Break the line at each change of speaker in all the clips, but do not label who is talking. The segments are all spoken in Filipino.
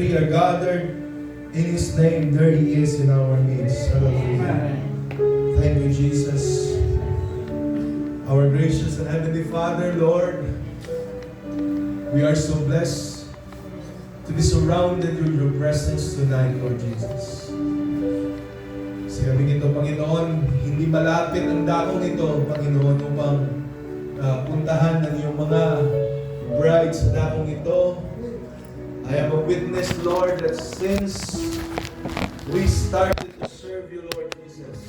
three are gathered in His name, there He is in our midst. Hallelujah. Thank you, Jesus. Our gracious and Heavenly Father, Lord, we are so blessed to be surrounded with your presence tonight, Lord Jesus. Sabi ito, Panginoon, hindi malapit ang dakong ito, Panginoon, upang puntahan ng iyong mga brides sa dakong ito. I am a witness, Lord, that since we started to serve you, Lord Jesus,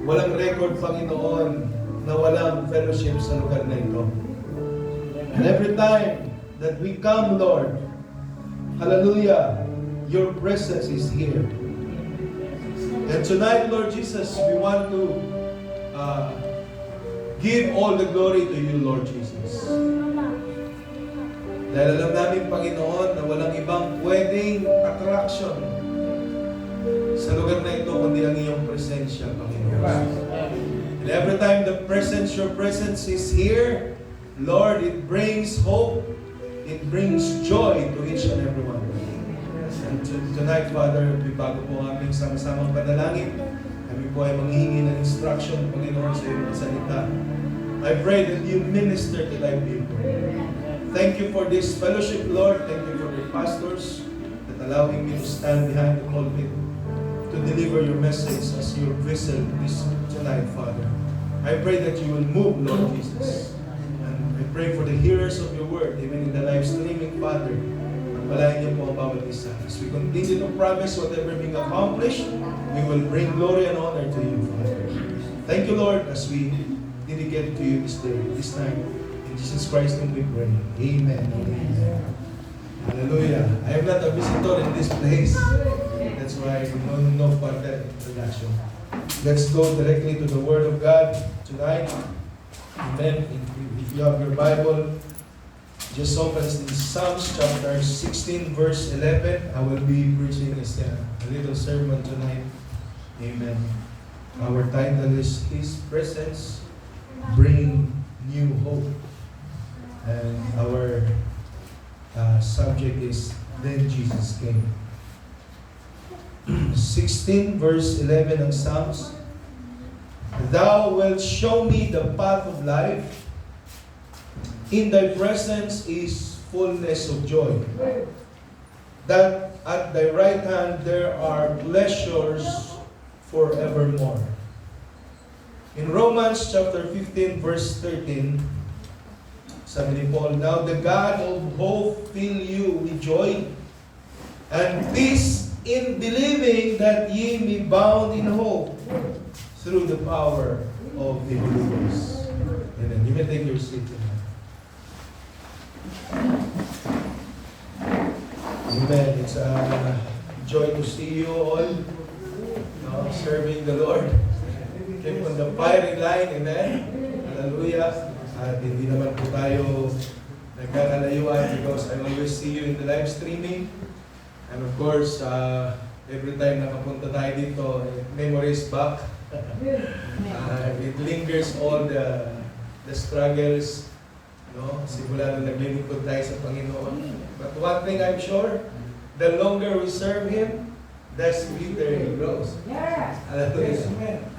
walang record, Panginoon, na walang fellowship sa lugar na ito. And every time that we come, Lord, hallelujah, your presence is here. And tonight, Lord Jesus, we want to give all the glory to you, Lord Jesus. Dahil alam namin, Panginoon, na walang ibang pwedeng attraction sa lugar na ito kundi ang iyong presensya, Panginoon. And every time your presence is here, Lord, it brings hope, it brings joy to each and every one. And tonight, Father, bago po ang aming sama-samang panalangin, kami po ay manghihingi ng instruction, Panginoon, sa iyong salita. I pray that you minister to thy people. Thank you for this fellowship, Lord. Thank you for the pastors that allowing me to stand behind the pulpit to deliver your message as your vessel this tonight, Father. I pray that you will move, Lord Jesus. And I pray for the hearers of your word, even in the live streaming, Father. Pagpalain niyo po ang bawat isa. As we continue to promise whatever being accomplished, we will bring glory and honor to you, Father. Thank you, Lord, as we dedicate to you this day, this night. In Jesus Christ's name we pray. Amen. Amen. Hallelujah. I am not a visitor in this place. That's why I don't know about that introduction. Let's go directly to the Word of God tonight. Amen. If you have your Bible, just open in Psalms chapter 16, verse 11. I will be preaching a little sermon tonight. Amen. Our title is His Presence Bring New Hope. And our subject is Then Jesus Came. 16 verse 11 ng Psalms. Thou wilt show me the path of life. In thy presence is fullness of joy. That at thy right hand there are pleasures forevermore. In Romans chapter 15 verse 13, sabi ni Paul, now the God of hope fill you with joy and peace in believing that ye may bound in hope through the power of the Holy Ghost. Amen. You may take your seat tonight. Amen. It's a joy to see you all serving the Lord. Keep on the firing line. Amen. Hallelujah. At hindi naman po tayo nagkakalayuan because I always see you in the live streaming. And of course, every time nakapunta tayo dito, memories back. It lingers all the struggles, no? Simula na naglilingkod tayo sa Panginoon. But one thing I'm sure, the longer we serve Him, the sweeter He grows. Hallelujah.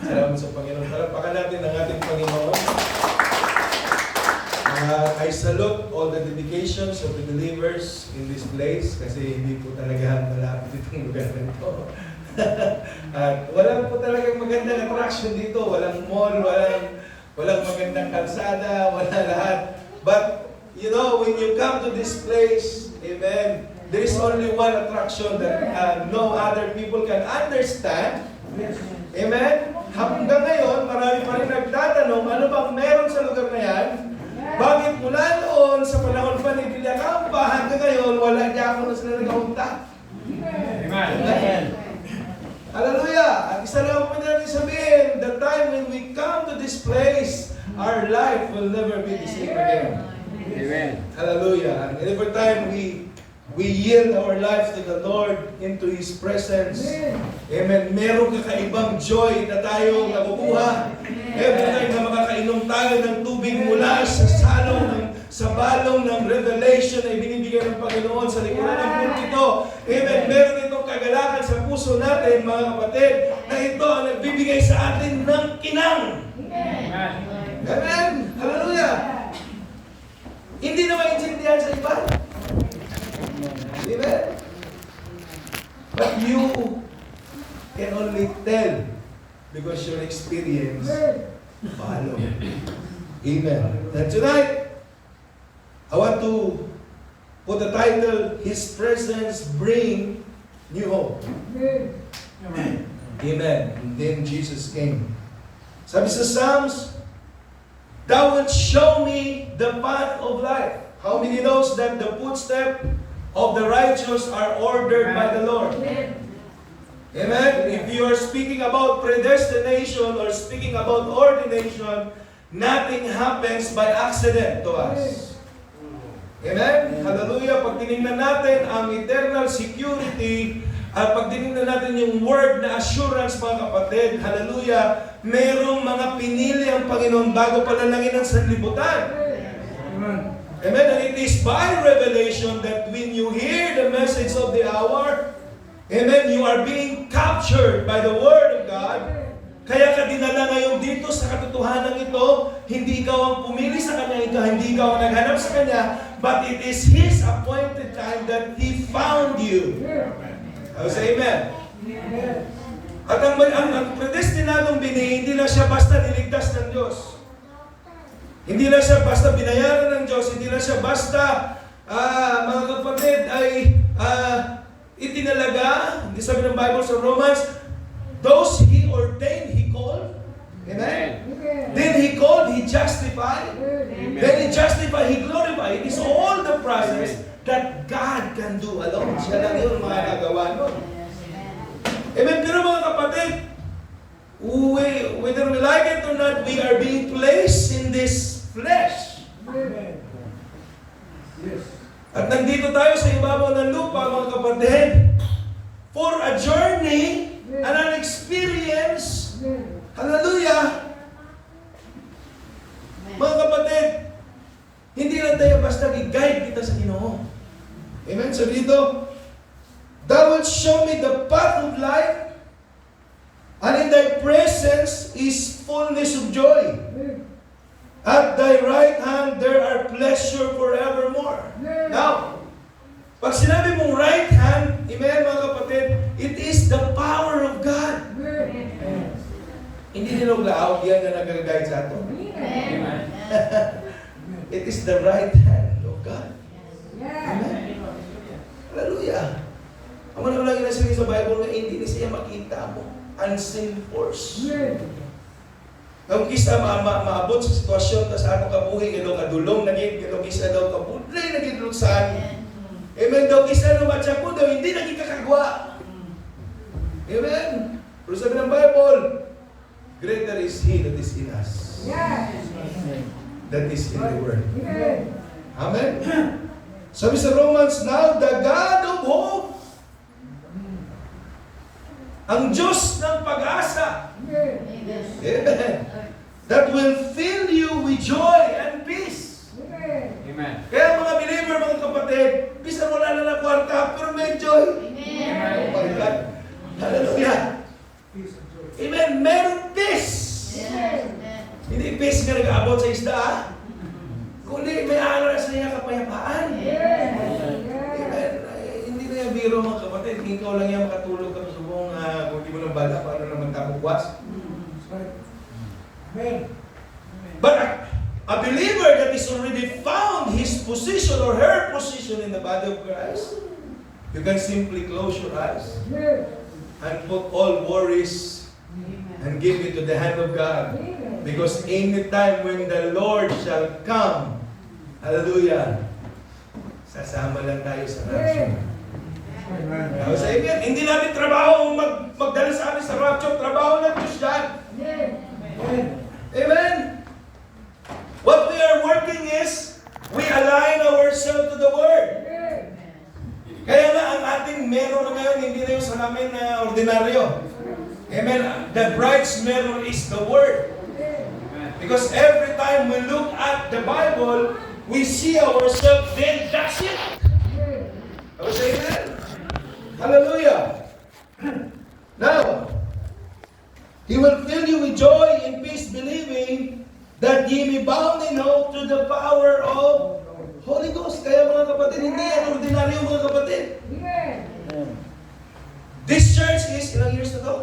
Salamat sa Panginoon. Talapakan natin ang ating Panginoon. I salute all the dedications of the believers in this place kasi hindi po talaga malapit itong lugar na ito. At walang po talagang magandang attraction dito. Walang mall, walang magandang kalsada, wala lahat. But, you know, when you come to this place, amen, there is only one attraction that no other people can understand. Amen? Hanggang ngayon, marami pa rin nagtatanong, ano bang meron sa lugar na yan? Bakit mula noon, sa panahon pa ni Bilya Campa, hanggang ngayon, wala niya ako na sila nagkaunta? Amen. Hallelujah! At isa lang po natin sabihin, the time when we come to this place, our life will never be the same again. Amen. Hallelujah. And every time we yield our lives to the Lord into His presence, amen, meron kakaibang joy na tayo nakukuha. Every time na makakainom tayo ng tubig mula sa balong ng revelation na ibinibigay ng Panginoon sa likuran ng puso natin, mga kapatid, na ito ang nagbibigay sa atin ng kinang. Amen? Hallelujah! Hindi na maintindihan sa iba. Amen? But you can only tell because your experience follow. Amen. And tonight, I want to put the title, His Presence Bring New Hope. Amen. And then Jesus came. Sabi sa Psalms, Thou wilt show me the path of life. How many knows that the footsteps of the righteous are ordered by the Lord? Amen? If you are speaking about predestination or speaking about ordination, nothing happens by accident to us. Amen? Hallelujah! Pag tinignan natin ang eternal security at pag tinignan natin yung word na assurance, mga kapatid, hallelujah, merong mga pinili ang Panginoon bago palalangin ang sanlibutan. Amen? And it is by revelation that when you hear the message of the hour, amen, you are being captured by the Word of God. Kaya ka dinala ngayon dito sa katotohanan ito, hindi ikaw ang pumili sa Kanya, hindi ikaw ang naghanap sa Kanya, but it is His appointed time that He found you. I will say amen. At ang predestinadong bini, hindi na siya basta niligtas ng Diyos. Hindi na siya basta binayaran ng Diyos, hindi na siya basta, mga kapatid, ay itinalaga, hindi sabi ng Bible sa Romans, those He ordained, He called. Amen? Then He called, He justified. Then He justified, He glorified. It is all the process that God can do alone. Siya lang yun mga nagawa nun. Amen? Pero mga kapatid, whether we like it or not, we are being placed in this flesh. At nandito tayo sa ibabaw ng lupa, mga kapatid, for a journey and an experience. Hallelujah! Mga kapatid, hindi lang tayo basta i-guide kita sa Ginoo. Amen? So dito, Thou wilt show me the path of life, and in Thy presence is fullness of joy. At Thy right hand there are pleasure forevermore. Now, pag sinabi mong right hand, amen mga kapatid, it is the power of God. Hindi niloglaog yan na nag-guide sa ato. It is the right hand of God. Amen. Hallelujah. Ang mga lang inasabi sa Bible na hindi na siya makita mo. Unseen force. Kung kisa maabot sa sitwasyon ta sa atong kabuhi, kaya kadulong naging, kaya kisa daw kabudlay naging lutsan. Amen daw, kisa daw matya po daw, hindi naging kakagwa. Amen. Pero sabi ng Bible, greater is He that is in us. That is in the Word. Amen. Sabi sa Romans, now the God of hope, ang Diyos ng pag-asa. Amen. That will fill you with joy and peace. Amen. Kaya mga believer, mga kapatid, bisa wala na ng kwarta, pero may joy. Amen. Oh my God. Hallelujah. Amen. Meron peace. Hindi peace nga nag-aabot sa isda, kundi may aral sa niya kapayapaan. Amen. Hindi na yung biro, mga kapatid. Ikaw lang yan makatulog ka sa buong kung di mo ng bala, paano naman tapukwas. Amen. But a believer that is already found his position or her position in the body of Christ, you can simply close your eyes and put all worries and give it to the hand of God. Because any time when the Lord shall come, hallelujah, sasama lang tayo sa rapture. Amen. Sa amen. Hindi natin trabaho magdala sa amin sa rapture. Trabaho ng Diyos yan. Amen. Amen. What we are working is, we align ourselves to the Word. Kaya nga ang ating meron ngayon, hindi na yung salamin na ordinaryo. Amen. The bride's mirror is the Word. Because every time we look at the Bible, we see ourselves, then that's it. I will say amen. Hallelujah. abound in hope to the power of Holy Ghost. Kaya mga kapatid, hindi yan ordinaryo mga kapatid. This church is, ilang years na to?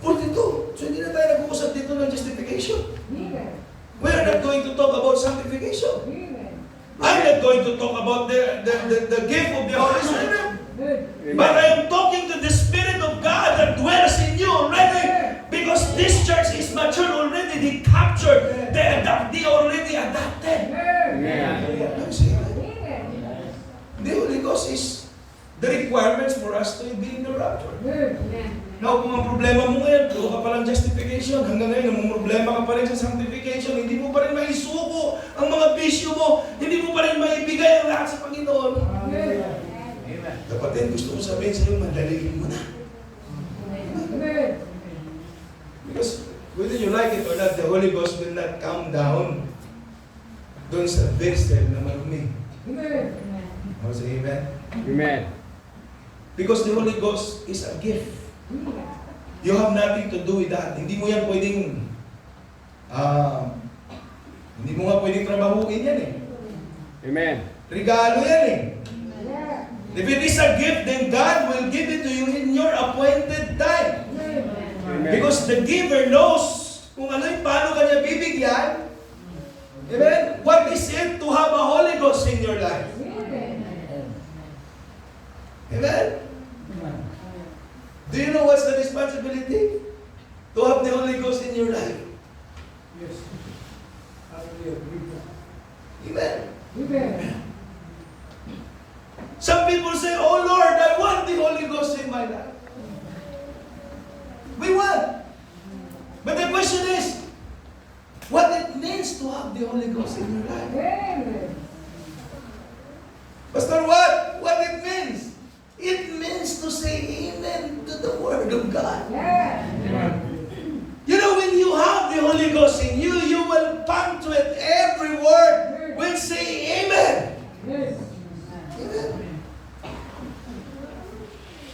42. So hindi na tayo nag-uusap dito ng justification. We are not going to talk about sanctification. I'm not going to talk about the gift of the Holy Spirit. But I am talking to the Spirit of God that dwells in you already. Because this church is mature already. They captured. They already adopted. The Holy Ghost is the requirements for us to be in the rapture. Now, kung ang problema mo ngayon, puro ka pa lang justification, hanggang ngayon, ang problema ka pa rin sa sanctification, hindi mo pa rin maisuko ang mga bisyo mo, hindi mo pa rin maibigay ang lahat sa Panginoon. Kapatid, gusto ko sabihin sa iyo, madaliin mo na. Because whether you like it or not, the Holy Ghost will not come down doon sa vessel na marumi. Ako sa amen?
Amen.
Because the Holy Ghost is a gift. You have nothing to do with that. Hindi mo yan pwedeng hindi mo nga pwedeng trabahuin yan eh.
Amen.
Regalo yan eh. If it is a gift, then God will give it to you in your appointed time.
Amen.
Because the giver knows kung ano yung paano kanya bibigyan. Amen? What is it to have a Holy Ghost in your life? Amen? Do you know what's the responsibility? To have the Holy Ghost in your life.
Yes. Hallelujah.
Amen?
Amen.
Some people say, oh Lord, I want the Holy Ghost in my life. We want. But the question is, what it means to have the Holy Ghost in your life. Pastor, what? What it means? It means to say amen to the Word of God. You know, when you have the Holy Ghost in you, you will punctuate every word. Will say amen. Amen.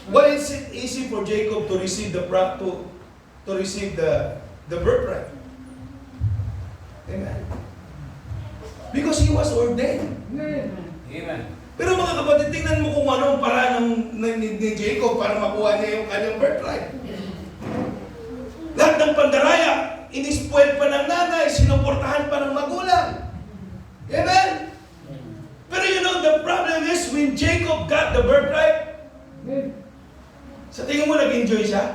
Why is it easy for Jacob to receive the birthright? Amen. Because he was ordained.
Amen.
Pero mga kapatid, tingnan mo kung ano ang paraan ni Jacob para makuha niya yung kanyang birthright. Lahat ng pandaraya, inispoil pa ng nanay, sinuportahan pa ng magulang. Amen? Pero you know, the problem is when Jacob got the birthright, sa tingin mo nag-enjoy siya?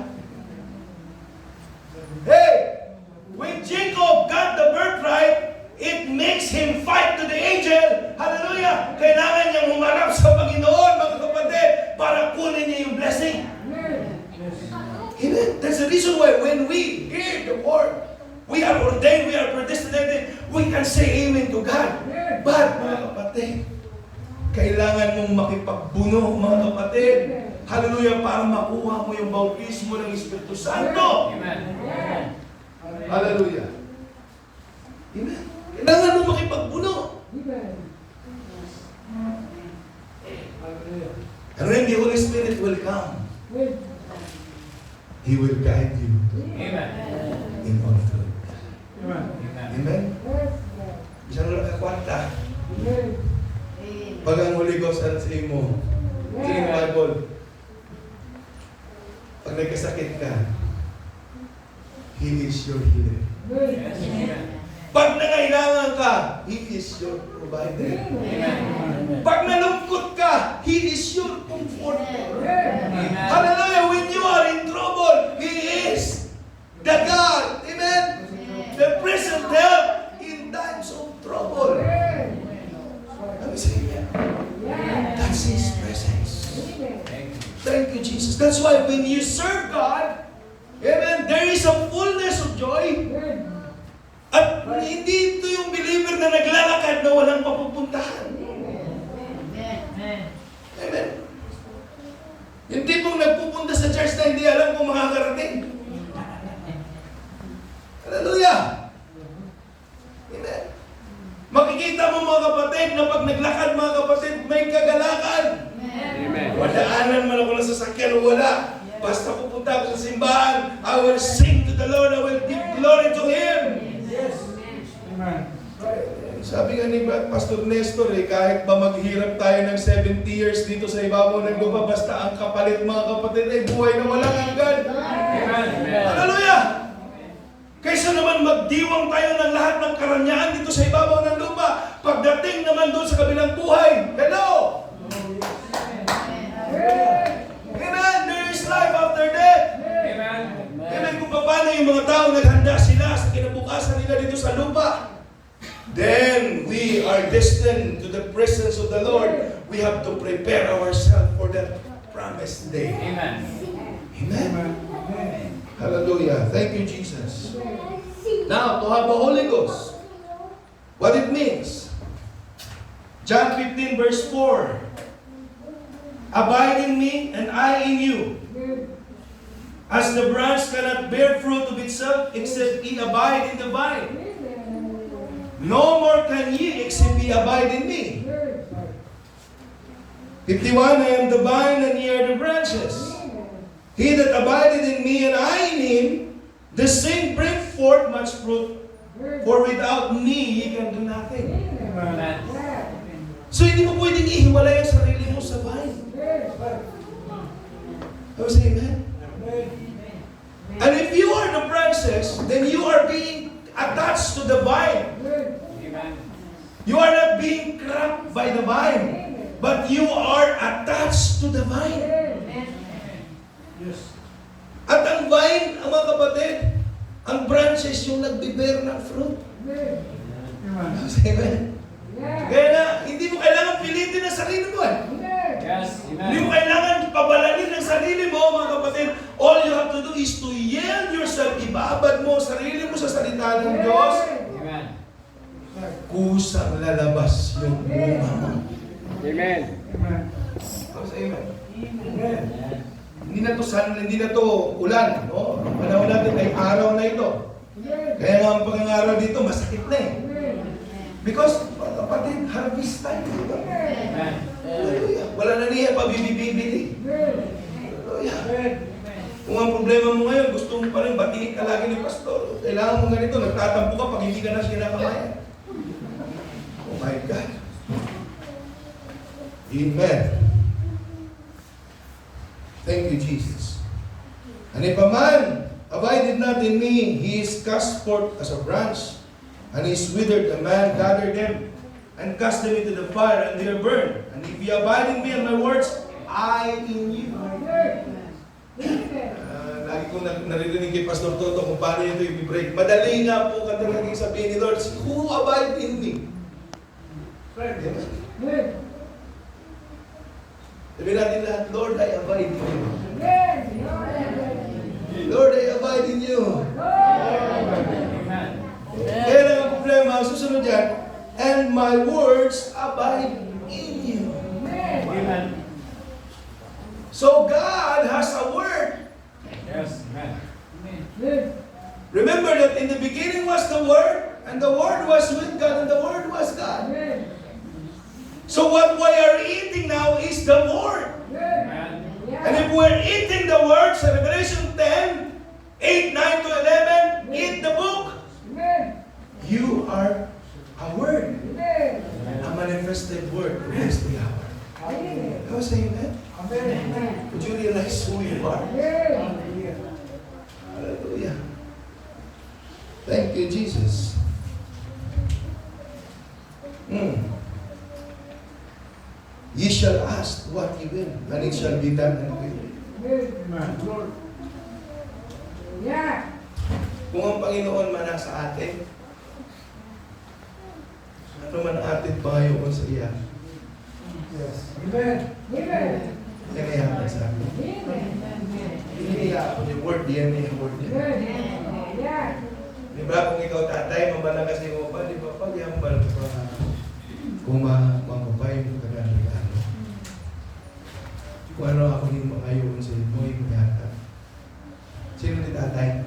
Hey! When Jacob got the birthright, it makes him fight to the angel. Hallelujah! Kailangan niyang humarap sa Panginoon, mga kapatid, para kunin niya yung blessing. Amen. That's the reason why when we hear the word, we are ordained, we are predestinated, we can say amen to God. But, mga kapatid, kailangan mong makipagbuno, mga kapatid. Hallelujah, para makuha mo yung bautismo ng Espiritu Santo.
Amen.
Hallelujah. Amen. Kailangan mo makipagbuno. And when the Holy Spirit will come, He will guide you in all truth. Amen? Isang nakakwarta. Pag ang Holy Ghost at sa mo, sa Bible, pag nagkasakit ka, He is your healer. Pag nangailangan ka, He is your provider. Pag nalungkot ka, He is your comforter. Hallelujah! When you are in trouble, He is the God. Amen? The present help in times of trouble. Let me say that. That's His presence. Thank you, Jesus. That's why when you serve God, amen, there is a fullness of joy. At hindi ito yung believer na naglalakad na walang papupuntahan. Amen. Yung tipong nagpupunta sa church na hindi alam kung makakarating. Hallelujah! Amen. Makikita mo mga kapatid na pag naglakad mga kapatid, may kagalakan.
Amen.
Wadaanan man ako ng sasakyan o wala. Basta pupunta ako sa simbahan, I will sing to the Lord, I will give glory to Him.
Amen.
Sabi nga ni Pastor Nestor, kahit ba maghirap tayo ng 70 years dito sa ibabaw ng lupa, basta ang kapalit mga kapatid ay buhay na walang hanggan.
Amen.
Hallelujah! Kaysa naman magdiwang tayo ng lahat ng karanyaan dito sa ibabaw ng lupa, pagdating naman doon sa kabilang buhay, hello! Amen! There is life after death.
Amen.
Amen! Kung paano yung mga tao naghanda sila sa kinabukasan nila dito sa lupa, then we are destined to the presence of the Lord. We have to prepare ourselves for that promised day.
Amen.
Amen. Hallelujah. Thank you, Jesus. Now, to have the Holy Ghost, what it means. John 15 verse 4. Abide in me and I in you. As the branch cannot bear fruit of itself except ye abide in the vine. No more can ye except ye abide in me. 51, I am the vine and ye are the branches. He that abideth in me and I in him, the same bring forth much fruit. For without me, ye can do nothing.
Amen.
So hindi mo pwedeng ihiwalay ang sarili mo sa vine. How say amen? And if you are the branches, then you are being attached to the vine.
Amen.
You are not being cramped by the vine, but you are attached to the vine.
Yes.
At ang vine, ang mga kapatid, ang branches yung nagbibear ng fruit.
Amen.
Amen. Kaya na, hindi mo kailangan pilitin ang sarili mo.
Yes.
Hindi mo
Amen.
kailangan pabalanin ang sarili mo, mga kapatid. All you have to do is to yield yourself. Ibabad mo ang sarili mo sa salita ng Diyos.
Amen.
Kusang lalabas yung bunga mo.
Amen.
Amen.
Amen. Amen. Hindi na to ulan, no? Ang panahon natin ay araw na ito. Kaya nga ang pangangaral dito, masakit na eh. Because, mga kapatid, harvest time. Diba?
Amen.
Hallelujah. Wala na niya pabibili. Hallelujah. Kung ang problema mo ngayon, gusto mo pa rin batiin ka lagi ni pastor. Kailangan mo ganito, nagtatampo ka pag hindi ka na sinakamayan. Oh my God. Amen. Thank you, Jesus. And if a man abideth not in me, he is cast forth as a branch, and is withered. A man gather them, and cast them into the fire, and they are burned. And if ye abide in me, and my words, I in you. Lagi ko naririnig kay Pastor Toto kung paano ito i-break. Madali nga po kadalagang sabihin ni Lord, who abide in me? Sabihin natin lahat, Lord, I abide in you. Lord, I abide in you.
Amen.
Kaya lang ang problema, ang susunod yan, and my words abide in you.
Amen.
So God has a word.
Yes. Amen.
Remember that in the beginning was the Word, and the Word was with God, and the Word was God. So what we are eating now is the Word.
Amen.
And if we're eating the Word, sa Revelation 10, 8, 9 to 11, eat the book. You are a Word. A manifested Word against the hour. How say that? Would you realize who you are? Hallelujah. Thank you, Jesus. Ye shall ask what ye will, and it shall be done unto you. Kung ang Panginoon man nasa atin, ano man ang atin payo sa iya, yan ay hapon sa akin. Hindi ako yung word, yan ay word niya. Di ba kung ikaw tatay, mamala kasi mo pa, di ba pag yambal pa, kung mapapay mo ka na regalo. Kung ano ako yung mangayon sa mo, yung yata. Sino ni tatay?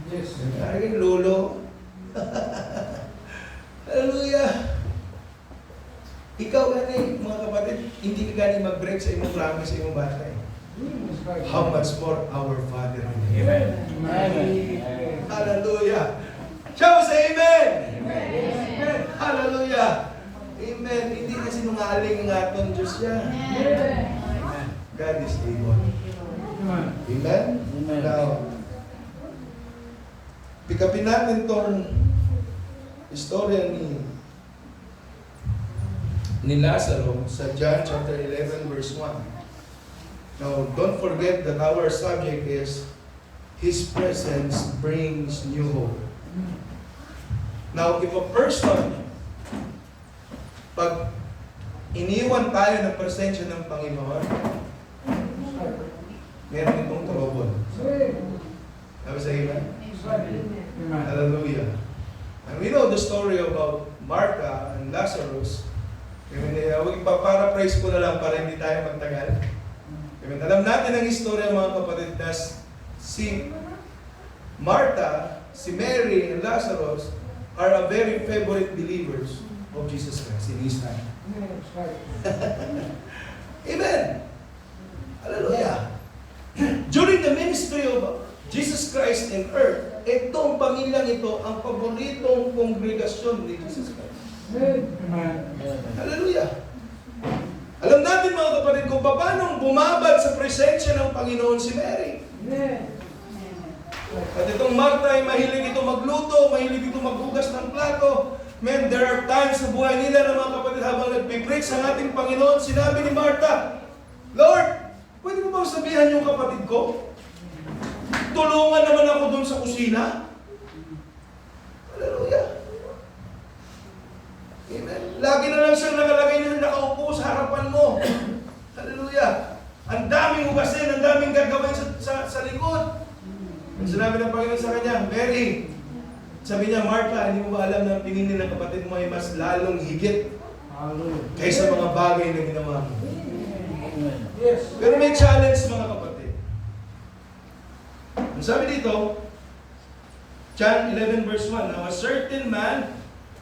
Yes.
Nagkaragin lolo. Hallelujah. Ikaw gani, mga kapatid, hindi ka gani mag-break sa imong promise sa imong bata. How much more our Father in heaven.
Amen.
Hallelujah. Siya mo sa amen. Amen. Hallelujah. Amen. Hindi na sinungaling ng atong Diyos yan. God is able.
Amen.
Amen? Now, pikapin natin tong istorya ni Lazaro sa John chapter 11 verse 1. Now, don't forget that our subject is His presence brings new hope. Now, if a person, pag iniwan tayo ng presensya ng Panginoon, meron itong trouble. Sabi sa amen?
Amen.
Hallelujah. And we know the story about Martha and Lazarus. Ipaparaphrase ko na lang para hindi tayo magtagal. Amen. Alam natin ang istorya mga kapatid na si Martha, si Mary, and Lazarus are a very favorite believers of Jesus Christ in His time. Amen. Hallelujah. During the ministry of Jesus Christ in earth, itong pamilyang ito ang paboritong kongregasyon ni Jesus Christ.
Amen.
Hallelujah. Alam natin mga kapatid kung paano bumabad sa presensya ng Panginoon si Mary. At itong Martha ay mahilig ito magluto, mahilig ito maghugas ng plato. Man, there are times sa buhay nila na mga kapatid habang nagpipreach ang ating Panginoon, sinabi ni Martha, Lord, pwede mo bang sabihan yung kapatid ko? Tulungan naman ako dun sa kusina. Hallelujah. Amen. Lagi na lang siyang nakalagay na nakaupo sa harapan mo. Hallelujah. Ang daming hugasin, ang daming gagawin sa likod. Sinabi ng Panginoon sa kanya, Mary, sabi niya, Martha, hindi mo ba alam na pinili ng kapatid mo ay mas lalong higit kaysa mga bagay na ginawa mo?
Yes.
Pero may challenge mga kapatid. Ang sabi dito, John 11 verse 1, Now a certain man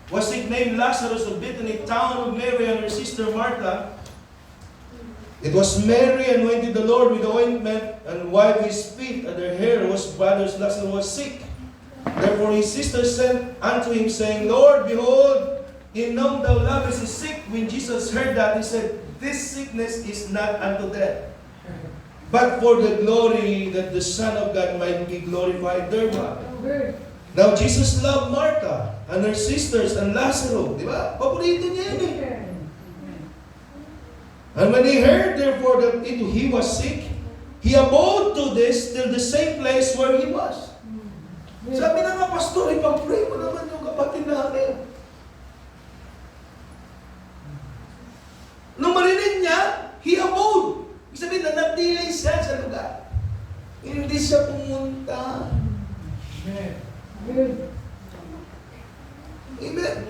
was sick named Lazarus of Bethany, town of Mary and her sister Martha. It was Mary anointed the Lord with ointment and wiped his feet, and her hair was brothers. Lazarus was sick. Therefore his sister sent unto him, saying, Lord, behold, in whom thou lovest is sick. When Jesus heard that, he said, This sickness is not unto death, but for the glory that the Son of God might be glorified thereby. Now Jesus loved Martha and her sisters and Lazarus. Di ba? Paborito niya yun eh. And when he heard therefore that he was sick, he abode to this till the same place where he was. Sabi na nga, Pastor, ipag-pray mo naman yung kapatid namin. Nung marinig niya, he abode. Ibig sabihin, nanatili siya sa lugar. Hindi siya pumunta. Amen.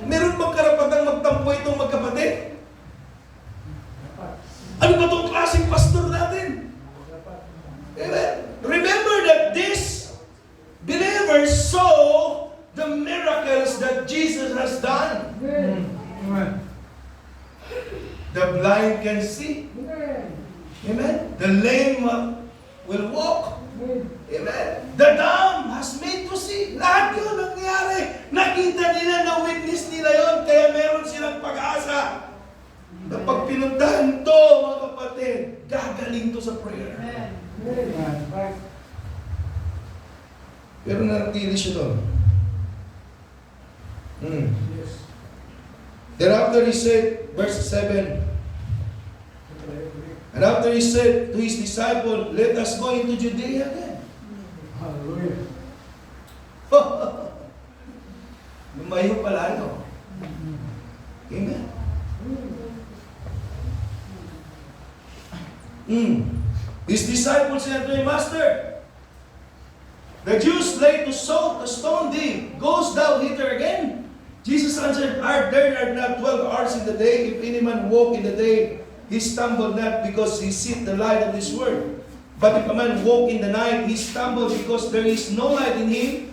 Meron bang karapatang magtampo itong magkapatid? Ano ba itong klaseng pastor natin? Amen. Remember that these believers saw the miracles that Jesus has done.
Amen.
The blind can see. Amen. The lame will walk. Amen. The dumb has made to see. Lahat yun nangyari. Nakita nila, na-witness nila yun, kaya meron silang pag-asa. Na pag pinuntahan to, mga kapatid, gagaling to sa prayer.
Amen.
Pero nanatili siya doon.
Yes.
Thereafter he said, verse 7, and after he said to his disciple, let us go into Judea again.
Hallelujah.
Lumayo pala, no? Amen. His disciples said to him, Master, the Jews lay to stone thee. Goest thou hither again? Jesus answered, there are not 12 hours in the day. If any man walk in the day, he stumbled not because he seeth the light of this world. But if a man walk in the night, he stumbled because there is no light in him.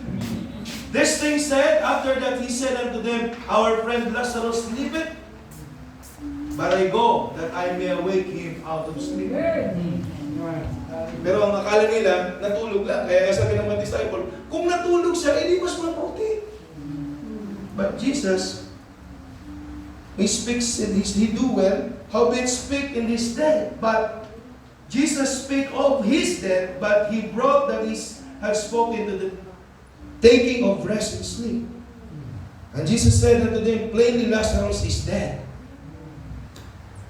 This thing said, after that he said unto them, Our friend Lazarus sleepeth, but I go that I may awake him out of sleep. Pero ang akala nila, natulog lang. Kaya sabi ng mga disciple, kung natulog siya, edi mas mabuti. But Jesus, He speaks in He do well, howbeit speak in His death. But Jesus speak of His death, but He brought that He had spoken to the taking of rest and sleep. And Jesus said unto them, plainly Lazarus is dead.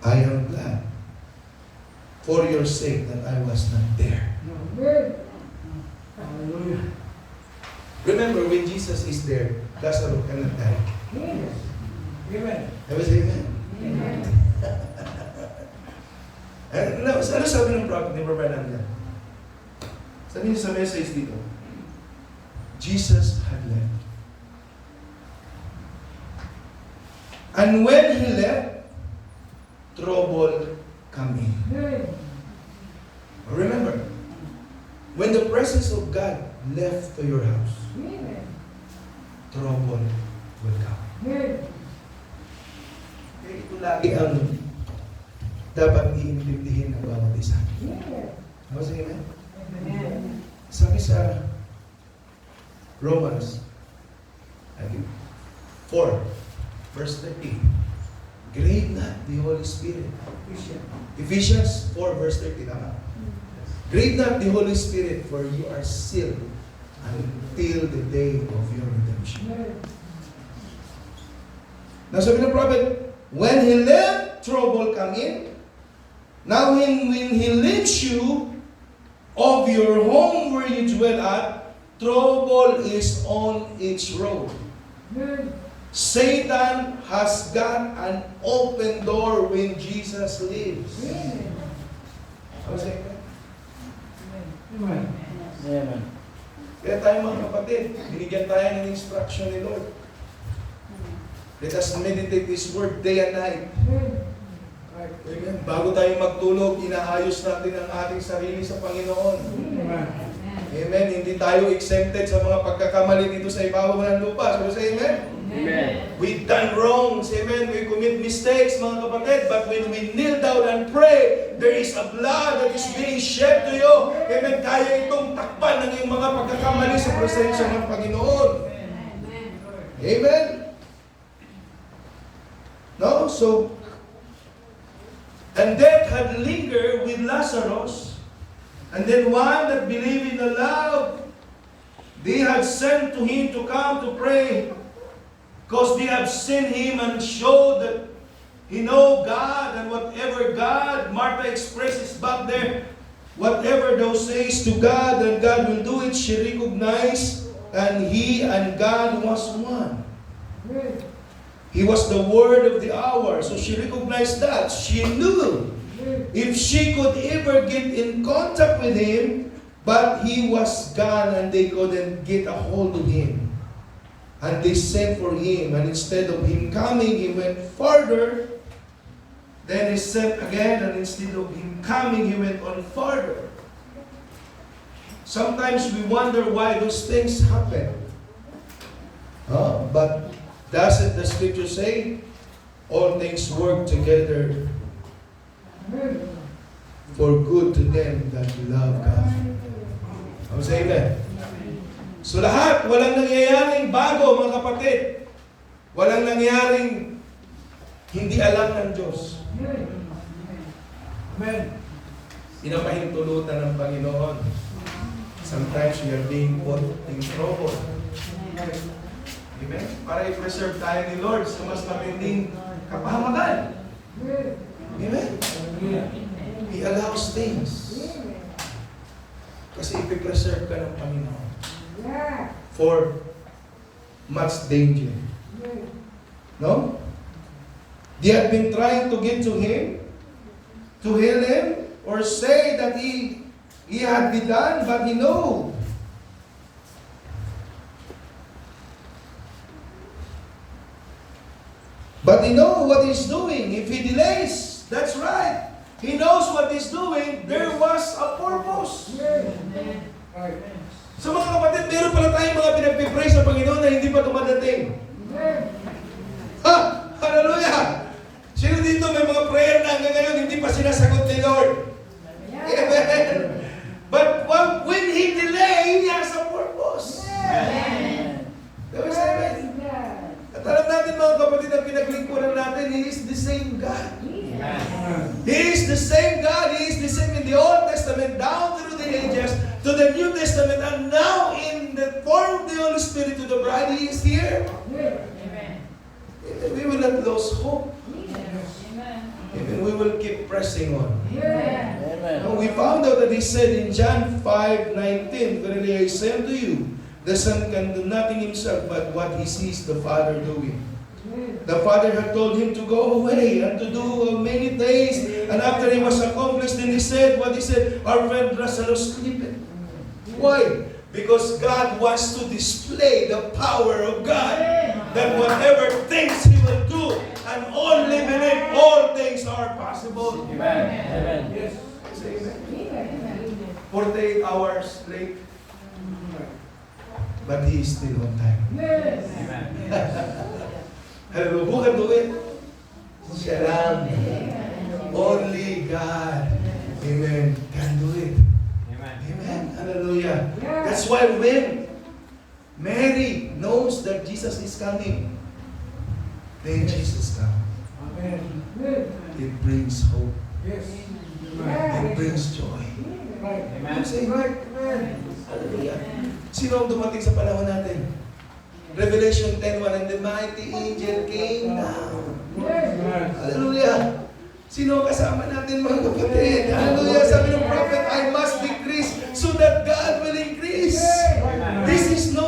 I am glad for your sake that I was not there.
Hallelujah.
Remember, when Jesus is there, Lazarus cannot die.
Amen.
Ever say amen? Ano sabi ng prophet ni Brother Branham? Sabi niya sa message dito, Jesus had left. And when He left, trouble came in. Remember, when the presence of God left to your house, trouble will come. Kaya ito lagi ang dapat iintindihin ng bawat isa. Ano sa amen? Sabi sa Romans 4, verse 13, grieve not the Holy Spirit. Ephesians 4, verse 13, tama? Grieve not the Holy Spirit, for you are sealed until the day of your redemption. Now sabi ng prophet, when He left, trouble come in. Now when He leaves you of your home where you dwell at, trouble is on its road. Satan has got an open door when Jesus leaves. Ano sa inyo?
Amen.
Amen.
Kaya tayo mga kapatid, binigyan tayo ng instruction ni Lord. Let us meditate this word day and night. Amen. Bago tayo magtulog, inaayos natin ang ating sarili sa Panginoon.
Amen.
Amen. Hindi tayo exempted sa mga pagkakamali dito sa ibabaw ng lupa. So say amen?
Amen.
We've done wrongs. Amen. We commit mistakes, mga kapatid. But when we kneel down and pray, there is a blood that is being shed to you. Amen. Kaya itong takpan ng iyong mga pagkakamali sa presensya ng Panginoon. Amen. No? So, and death had lingered with Lazarus. And then one that believed in the love, they had sent to him to come to pray. Because they have seen him and showed that he know God, and whatever God, Martha expresses back there, whatever thou says to God, and God will do it, she recognized, and he and God was one. He was the word of the hour, so she recognized that. She knew if she could ever get in contact with him, but he was gone and they couldn't get a hold of him. And they sent for him, and instead of him coming, he went farther. Then he sent again, and instead of him coming, he went on farther. Sometimes we wonder why those things happen. But doesn't the scripture say, all things work together for good to them that love God? I'll say amen. So lahat, walang nangyayaring bago, mga kapatid. Walang nangyayaring hindi alam ng Diyos.
Amen.
Pinapahintulutan ng Panginoon. Sometimes we are being put in trouble. Amen? Para i-preserve tayo ni Lord sa mas matinding kapahamagan. Amen? He allows things. Kasi ipipreserve ka ng Panginoon. For much danger. No? They had been trying to get to him, to heal him, or say that he had been done, but he knew. But he knows what he's doing. If he delays, that's right. He knows what he's doing. There was a purpose. So mga kapatid, meron pala tayong mga pinagpipray sa Panginoon na hindi pa dumadating. Ha! Hallelujah! Sino dito may mga prayer na hanggang ngayon hindi pa sinasagot ni Lord? Amen! But when He delay, He has a purpose.
Amen.
Diba sabi? At the Old Testament down through the ages to the New Testament, and now in the form of the Holy Spirit to the bride, He is here.
Amen.
We will not lose hope.
Amen.
Even we will keep pressing on.
Amen.
Now, we found out that He said in John 5:19, "Verily I say unto you, the Son can do nothing himself but what He sees the Father doing." The Father had told Him to go away and to do many things. And after He was accomplished, then He said what He said, "Our friend Lazarus sleepeth." Why? Because God wants to display the power of God. That whatever things He will do, and only believe all things are possible.
Amen. Amen.
Yes.
Say amen. 48 hours late, but He is still on time.
Yes.
Amen.
Hallelujah. Who can do it? Siya lang. Only God, amen, can do it.
Amen.
Amen. Hallelujah. That's why when Mary knows that Jesus is coming, then Jesus comes.
Amen.
It brings hope.
Yes.
It brings joy.
Right.
Amen.
Say,
Right. Amen.
hallelujah. Sino ang dumating sa panahon natin? Revelation 10:1, and the mighty angel came down.
Yes.
Hallelujah. Sino ang kasama natin, mga kapatid? Hallelujah.